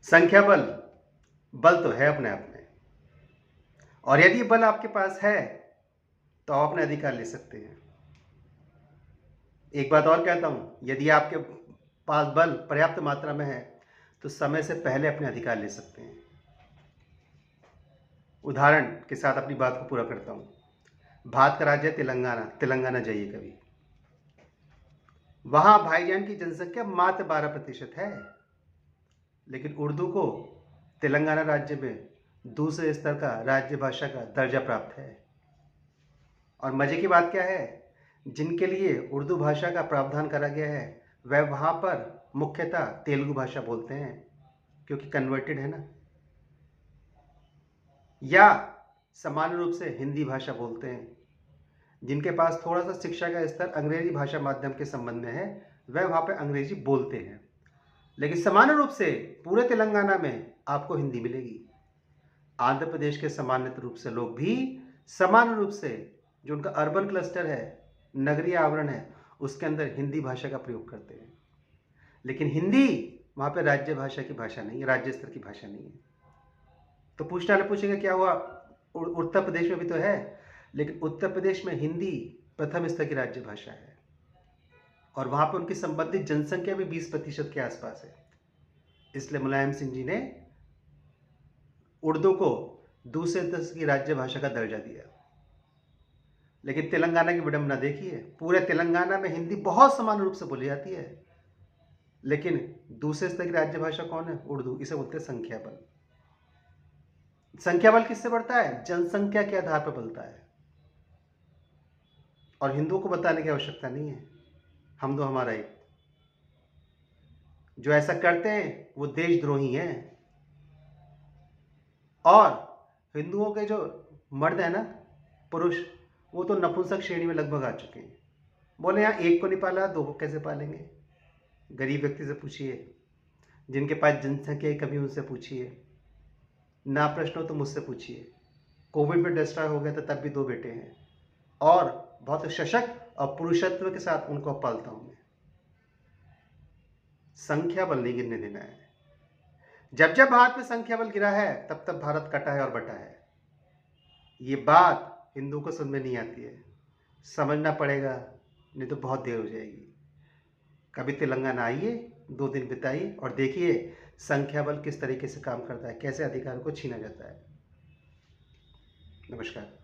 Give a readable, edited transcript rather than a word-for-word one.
संख्या बल, बल तो है अपने आप में, और यदि बल आपके पास है तो आप अपने अधिकार ले सकते हैं। एक बात और कहता हूँ, यदि आपके पास बल पर्याप्त मात्रा में है तो समय से पहले अपने अधिकार ले सकते हैं। उदाहरण के साथ अपनी बात को पूरा करता हूँ। भारत का राज्य है तेलंगाना, तेलंगाना जाइए कभी। वहाँ भाईजान की जनसंख्या मात्र 12% है, लेकिन उर्दू को तेलंगाना राज्य में दूसरे स्तर का राज्य भाषा का दर्जा प्राप्त है। और मजे की बात क्या है, जिनके लिए उर्दू भाषा का प्रावधान करा गया है वह वहाँ पर मुख्यतः तेलुगु भाषा बोलते हैं, क्योंकि कन्वर्टेड है ना, या सामान्य रूप से हिंदी भाषा बोलते हैं। जिनके पास थोड़ा सा शिक्षा का स्तर अंग्रेजी भाषा माध्यम के संबंध में है वह वहाँ पे अंग्रेजी बोलते हैं, लेकिन सामान्य रूप से पूरे तेलंगाना में आपको हिंदी मिलेगी। आंध्र प्रदेश के सामान्य रूप से लोग भी सामान्य रूप से, जो उनका अर्बन क्लस्टर है, नगरीय आवरण है, उसके अंदर हिंदी भाषा का प्रयोग करते हैं। लेकिन हिंदी वहाँ पे राज्य भाषा की भाषा नहीं है, राज्य स्तर की भाषा नहीं है। तो पूछने वाले पूछेंगे क्या हुआ, उत्तर प्रदेश में भी तो है, लेकिन उत्तर प्रदेश में हिंदी प्रथम स्तर की राज्य भाषा है और वहाँ पर उनकी संबंधित जनसंख्या भी 20% के आसपास है। इसलिए मुलायम सिंह जी ने उर्दू को दूसरे स्तर की राज्य भाषा का दर्जा दिया। लेकिन तेलंगाना की विडंबना देखिए, पूरे तेलंगाना में हिंदी बहुत समान रूप से बोली जाती है, लेकिन दूसरे स्तर की राज्य भाषा कौन है? उर्दू। इसे बोलते हैं संख्या बल। संख्या बल किससे बढ़ता है? जनसंख्या के आधार पर बढ़ता है। और हिंदुओं को बताने की आवश्यकता नहीं है, हम दो हमारा एक। जो ऐसा करते हैं वो देशद्रोही हैं। और हिंदुओं के जो मर्द है ना, पुरुष, वो तो नपुंसक श्रेणी में लगभग आ चुके हैं। बोले यहाँ एक को नहीं पाला, दो को कैसे पालेंगे? गरीब व्यक्ति से पूछिए, जिनके पास जनसंख्या की कमी उनसे पूछिए, ना प्रश्न हो तो मुझसे पूछिए। कोविड में डिस्ट्रॉय हो गया था तब भी 2 बेटे हैं, और बहुत सशक्त और पुरुषत्व के साथ उनको पालता हूं मैं। संख्या बल नहीं गिरने देना है। जब जब भारत में संख्या बल गिरा है तब तब भारत कटा है और बटा है। ये बात हिंदू को समझ में नहीं आती है, समझना पड़ेगा, नहीं तो बहुत देर हो जाएगी। कभी तेलंगाना आइए, 2 दिन बिताइए और देखिए संख्या बल किस तरीके से काम करता है, कैसे अधिकारों को छीना जाता है। नमस्कार।